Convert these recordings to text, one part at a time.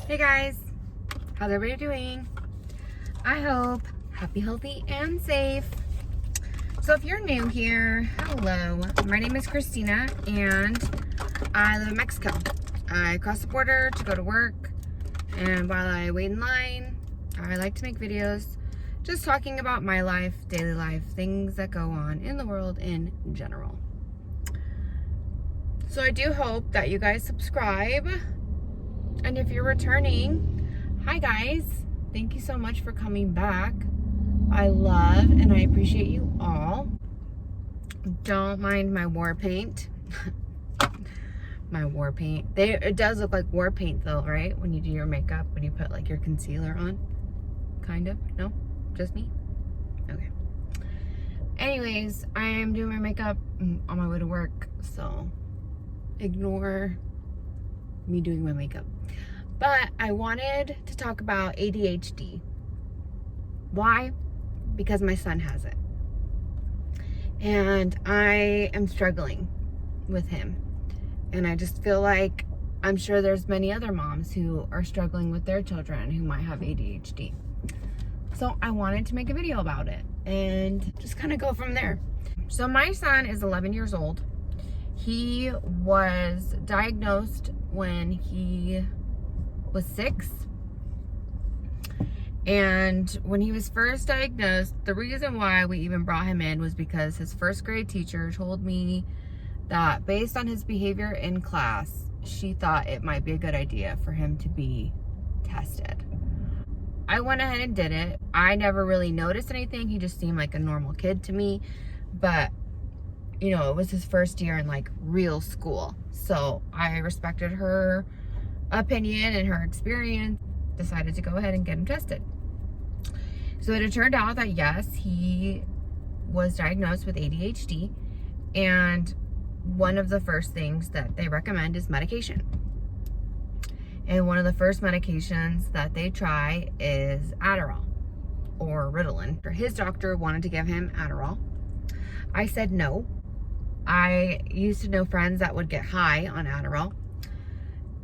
Hey guys, how's everybody doing? I hope happy, healthy, and safe. So if you're new here, hello. My name is Christina and I live in Mexico. I cross the border to go to work, and while I wait in line, I like to make videos just talking about my life, daily life, things that go on in the world in general. So I do hope that you guys subscribe. And if you're returning, hi guys. Thank you so much for coming back. I love and I appreciate you all. Don't mind my war paint. My war paint. It does look like war paint though, right? When you do your makeup, when you put like your concealer on. Kind of? No? Just me? Okay. Anyways, I am doing my makeup on my way to work, so ignore me doing my makeup. But I wanted to talk about ADHD. Why? Because my son has it. And I am struggling with him. And I just feel like I'm sure there's many other moms who are struggling with their children who might have ADHD. So I wanted to make a video about it and just kind of go from there. So my son is 11 years old. He was diagnosed when he was 6. And when he was first diagnosed, the reason why we even brought him in was because his first grade teacher told me that based on his behavior in class, she thought it might be a good idea for him to be tested. I went ahead and did it. I never really noticed anything. He just seemed like a normal kid to me. But, you know, it was his first year in like real school. So I respected her opinion and her experience, decided to go ahead and get him tested. So it turned out that yes, he was diagnosed with ADHD, and one of the first things that they recommend is medication. And one of the first medications that they try is Adderall or Ritalin. His doctor wanted to give him Adderall. I said no. I used to know friends that would get high on Adderall,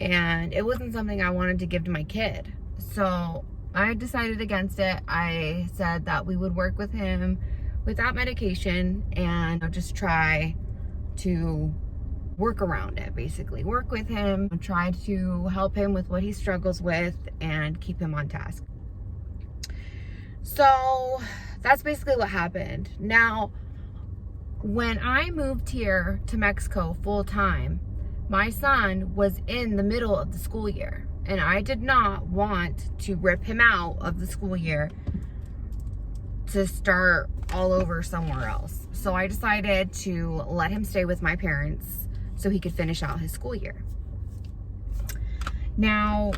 and it wasn't something I wanted to give to my kid. So I decided against it. I said that we would work with him without medication and just try to work around it, basically. Work with him, try to help him with what he struggles with and keep him on task. So that's basically what happened. Now, when I moved here to Mexico full time, my son was in the middle of the school year, and I did not want to rip him out of the school year to start all over somewhere else. So I decided to let him stay with my parents so he could finish out his school year. Now,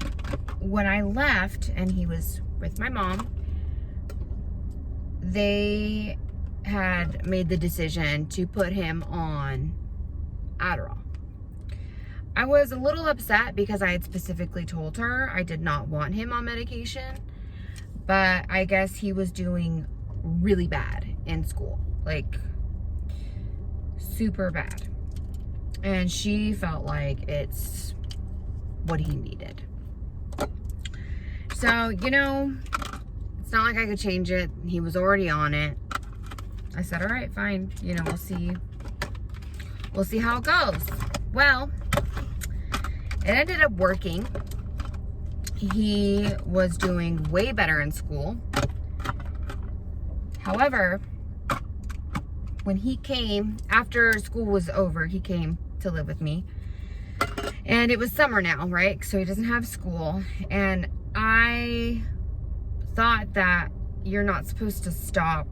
when I left and he was with my mom, they had made the decision to put him on Adderall. I was a little upset because I had specifically told her I did not want him on medication, but I guess he was doing really bad in school, like super bad. And she felt like it's what he needed. So, you know, it's not like I could change it. He was already on it. I said, all right, fine. You know, we'll see how it goes. Well, it ended up working. He was doing way better in school. However, when he came, after school was over, he came to live with me. And it was summer now, right? So he doesn't have school. And I thought that you're not supposed to stop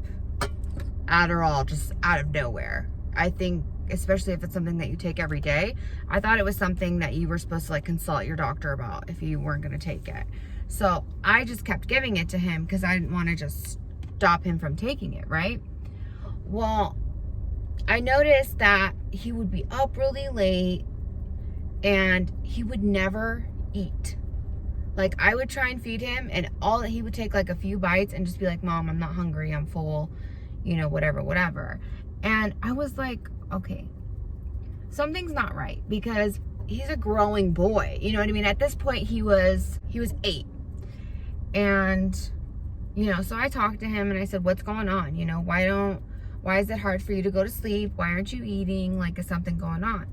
Adderall just out of nowhere. I think, especially if it's something that you take every day, I thought it was something that you were supposed to like consult your doctor about if you weren't going to take it. So I just kept giving it to him because I didn't want to just stop him from taking it, right? Well, I noticed that he would be up really late and he would never eat. Like, I would try and feed him, and he would take like a few bites and just be like, Mom, I'm not hungry, I'm full, you know, whatever. And I was like, okay, something's not right, because he's a growing boy. You know what I mean? At this point, he was 8. And, you know, so I talked to him and I said, what's going on? You know, why is it hard for you to go to sleep? Why aren't you eating? Like, is something going on?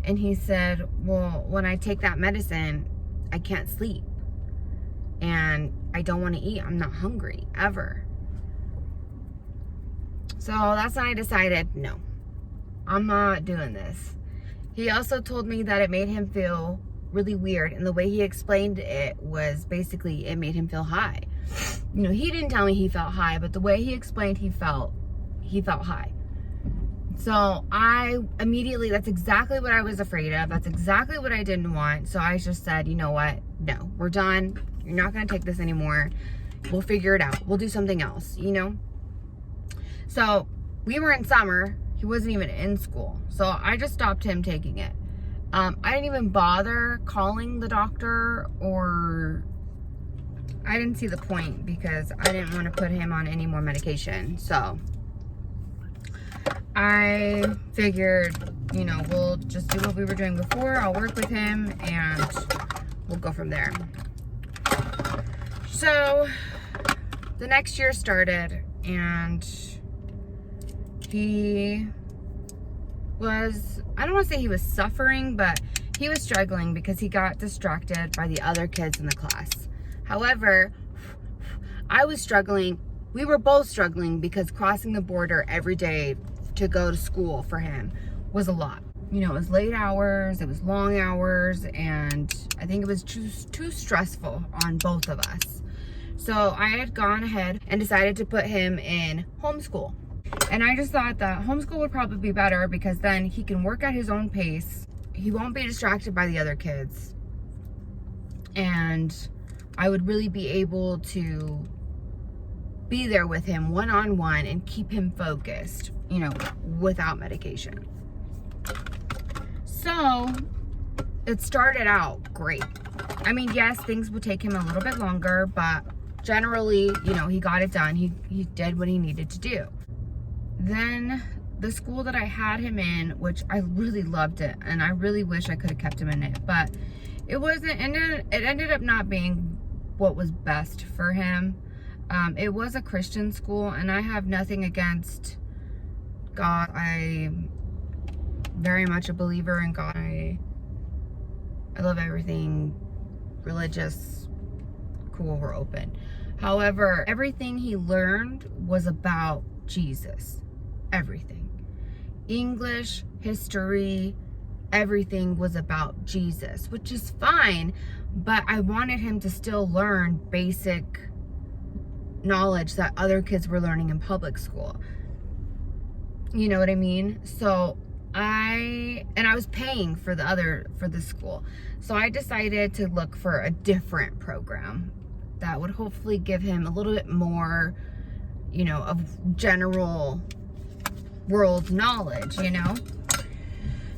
And he said, well, when I take that medicine, I can't sleep. And I don't want to eat. I'm not hungry, ever. So that's when I decided, no, I'm not doing this. He also told me that it made him feel really weird. And the way he explained it was basically it made him feel high. You know, he didn't tell me he felt high, but the way he explained he felt high. So I immediately, that's exactly what I was afraid of. That's exactly what I didn't want. So I just said, you know what? No, we're done. You're not going to take this anymore. We'll figure it out. We'll do something else, you know? So we were in summer. He wasn't even in school. So I just stopped him taking it. I didn't even bother calling the doctor, or I didn't see the point because I didn't want to put him on any more medication. So I figured, you know, we'll just do what we were doing before. I'll work with him and we'll go from there. So the next year started and he was, I don't want to say he was suffering, but he was struggling because he got distracted by the other kids in the class. However, I was struggling. We were both struggling because crossing the border every day to go to school for him was a lot. You know, it was late hours, it was long hours, and I think it was too stressful on both of us. So I had gone ahead and decided to put him in homeschool. And I just thought that homeschool would probably be better because then he can work at his own pace. He won't be distracted by the other kids. And I would really be able to be there with him one-on-one and keep him focused, you know, without medication. So it started out great. I mean, yes, things would take him a little bit longer, but generally, you know, he got it done. He did what he needed to do. Then the school that I had him in, which I really loved it, and I really wish I could have kept him in it, but it wasn't, and it ended up not being what was best for him. It was a Christian school, and I have nothing against God. I'm very much a believer in God. I love everything religious. Cool, we're open. However, everything he learned was about Jesus. Everything. English, history, everything was about Jesus, which is fine, but I wanted him to still learn basic knowledge that other kids were learning in public school. You know what I mean? So I was paying for the school. So I decided to look for a different program that would hopefully give him a little bit more, you know, of general world knowledge, you know?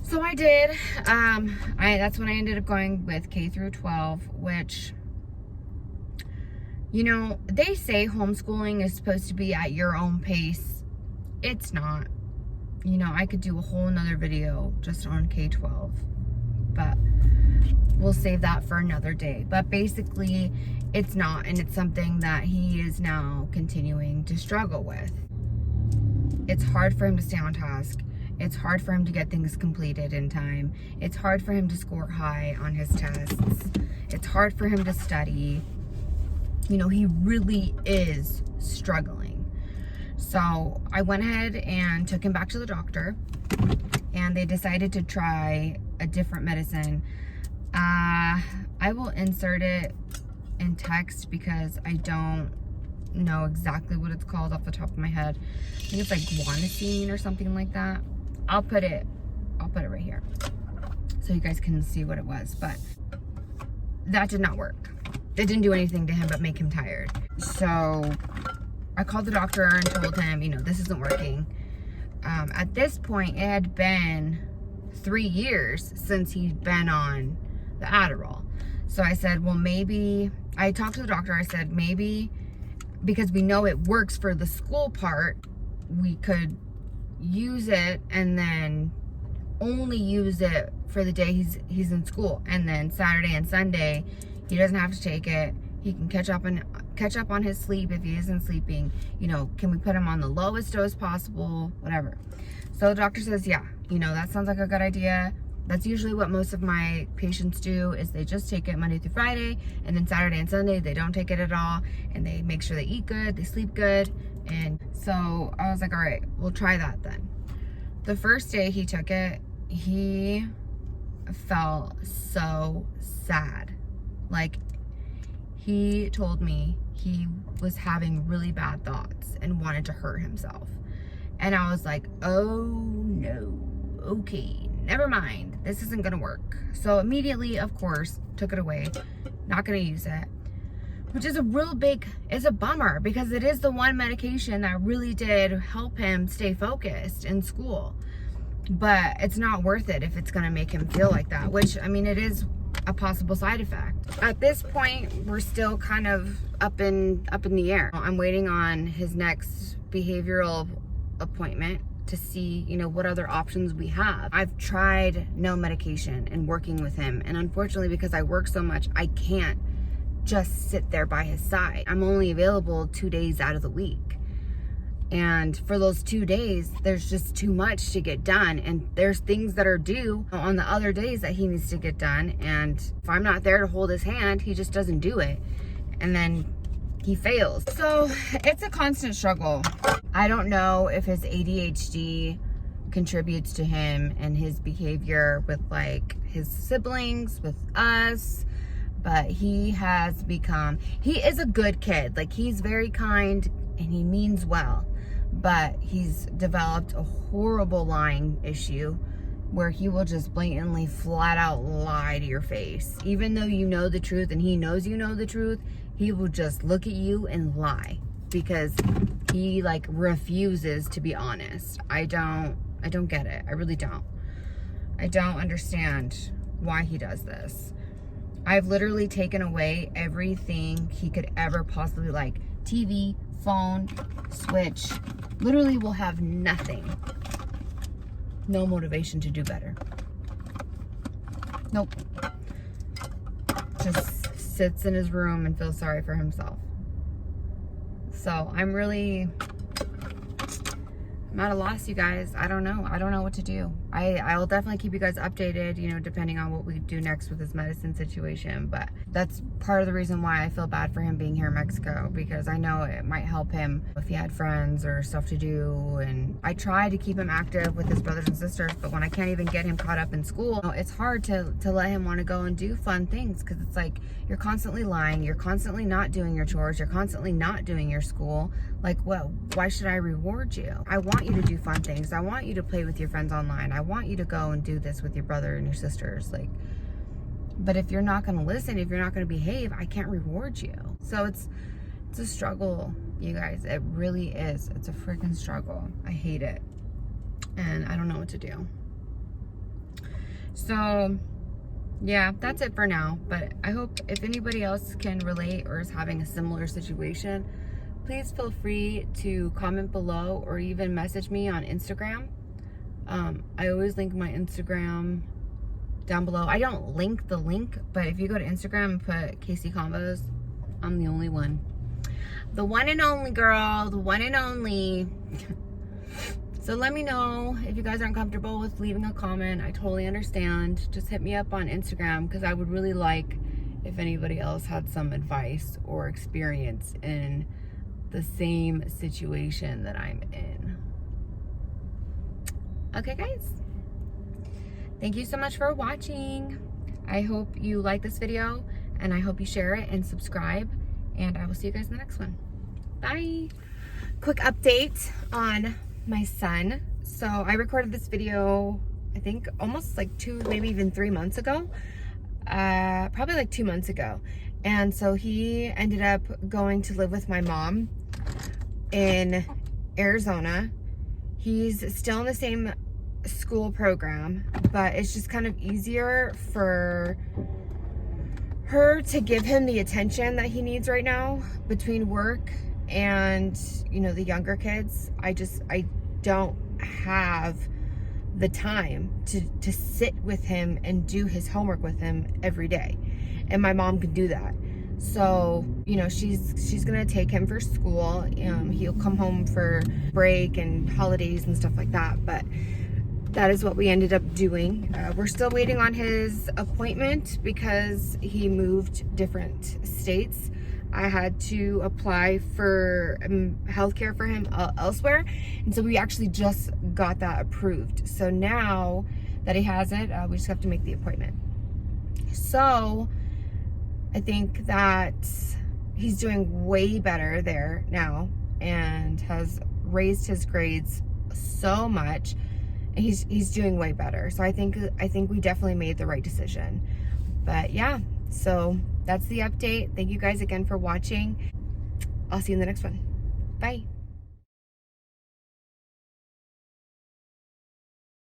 So I did. That's when I ended up going with K through 12, which, you know, they say homeschooling is supposed to be at your own pace. It's not. You know, I could do a whole nother video just on K-12, but we'll save that for another day. But basically, it's not, and it's something that he is now continuing to struggle with. It's hard for him to stay on task. It's hard for him to get things completed in time. It's hard for him to score high on his tests. It's hard for him to study. You know, he really is struggling. So I went ahead and took him back to the doctor, and they decided to try a different medicine. I will insert it in text because I don't know exactly what it's called off the top of my head. I think it's like guanosine or something like that. I'll put it right here so you guys can see what it was, but that did not work. It didn't do anything to him but make him tired. So I called the doctor and told him, you know, this isn't working. At this point, it had been 3 years since he'd been on the Adderall. So I said, well, maybe, I talked to the doctor, I said, maybe, because we know it works for the school part, we could use it and then only use it for the day he's in school, and then Saturday and Sunday he doesn't have to take it. He can catch up on his sleep if he isn't sleeping. You know, can we put him on the lowest dose possible, whatever. So the doctor says, yeah, you know, that sounds like a good idea. That's usually what most of my patients do, is they just take it Monday through Friday, and then Saturday and Sunday they don't take it at all, and they make sure they eat good, they sleep good. And so I was like, all right, we'll try that then. The first day he took it, he felt so sad. Like, he told me he was having really bad thoughts and wanted to hurt himself. And I was like, oh no, okay, never mind. This isn't gonna work. So immediately, of course, took it away. Not gonna use it. Which is it's a bummer, because it is the one medication that really did help him stay focused in school. But it's not worth it if it's gonna make him feel like that, which, I mean, it is a possible side effect. At this point, we're still kind of up in the air. I'm waiting on his next behavioral appointment to see, you know, what other options we have. I've tried no medication and working with him, and unfortunately, because I work so much, I can't just sit there by his side. I'm only available 2 days out of the week. And for those 2 days, there's just too much to get done. And there's things that are due on the other days that he needs to get done. And if I'm not there to hold his hand, he just doesn't do it. And then he fails. So it's a constant struggle. I don't know if his ADHD contributes to him and his behavior with like his siblings, with us. But he is a good kid. Like, he's very kind and he means well. But he's developed a horrible lying issue where he will just blatantly, flat out lie to your face. Even though you know the truth and he knows you know the truth, he will just look at you and lie because he like refuses to be honest. I don't get it. I really don't. I don't understand why he does this. I've literally taken away everything he could ever possibly like. TV, phone, Switch. Literally will have nothing. No motivation to do better. Nope. Just sits in his room and feels sorry for himself. So I'm at a loss, you guys. I don't know what to do. I will definitely keep you guys updated, you know, depending on what we do next with his medicine situation. But that's part of the reason why I feel bad for him being here in Mexico, because I know it might help him if he had friends or stuff to do. And I try to keep him active with his brothers and sisters, but when I can't even get him caught up in school, you know, it's hard to let him want to go and do fun things, because it's like you're constantly lying, you're constantly not doing your chores, you're constantly not doing your school. Like, well, why should I reward you? I want you to do fun things. I want you to play with your friends online. I want you to go and do this with your brother and your sisters. Like, but if you're not going to listen, if you're not going to behave, I can't reward you. So it's a struggle, you guys. It really is. It's a freaking struggle. I hate it. And I don't know what to do. So yeah, that's it for now. But I hope if anybody else can relate or is having a similar situation, please feel free to comment below or even message me on Instagram. I always link my Instagram down below. I don't link the link, but if you go to Instagram and put KC Convos, I'm the only one. The one and only, girl. The one and only. So let me know if you guys aren't comfortable with leaving a comment. I totally understand. Just hit me up on Instagram, because I would really like if anybody else had some advice or experience in the same situation that I'm in. Okay, guys. Thank you so much for watching. I hope you like this video, and I hope you share it and subscribe, and I will see you guys in the next one. Bye. Quick update on my son. So I recorded this video, I think almost like 2, maybe even 3 months ago. Probably like 2 months ago. And so he ended up going to live with my mom in Arizona. He's still in the same school program, but it's just kind of easier for her to give him the attention that he needs right now between work and, you know, the younger kids. I don't have the time to sit with him and do his homework with him every day. And my mom can do that. So, you know, she's gonna take him for school. He'll come home for break and holidays and stuff like that. But that is what we ended up doing. We're still waiting on his appointment because he moved different states. I had to apply for healthcare for him elsewhere. And so we actually just got that approved. So now that he has it, we just have to make the appointment. So I think that he's doing way better there now and has raised his grades so much. And he's doing way better. So I think we definitely made the right decision. But yeah, so that's the update. Thank you guys again for watching. I'll see you in the next one. Bye.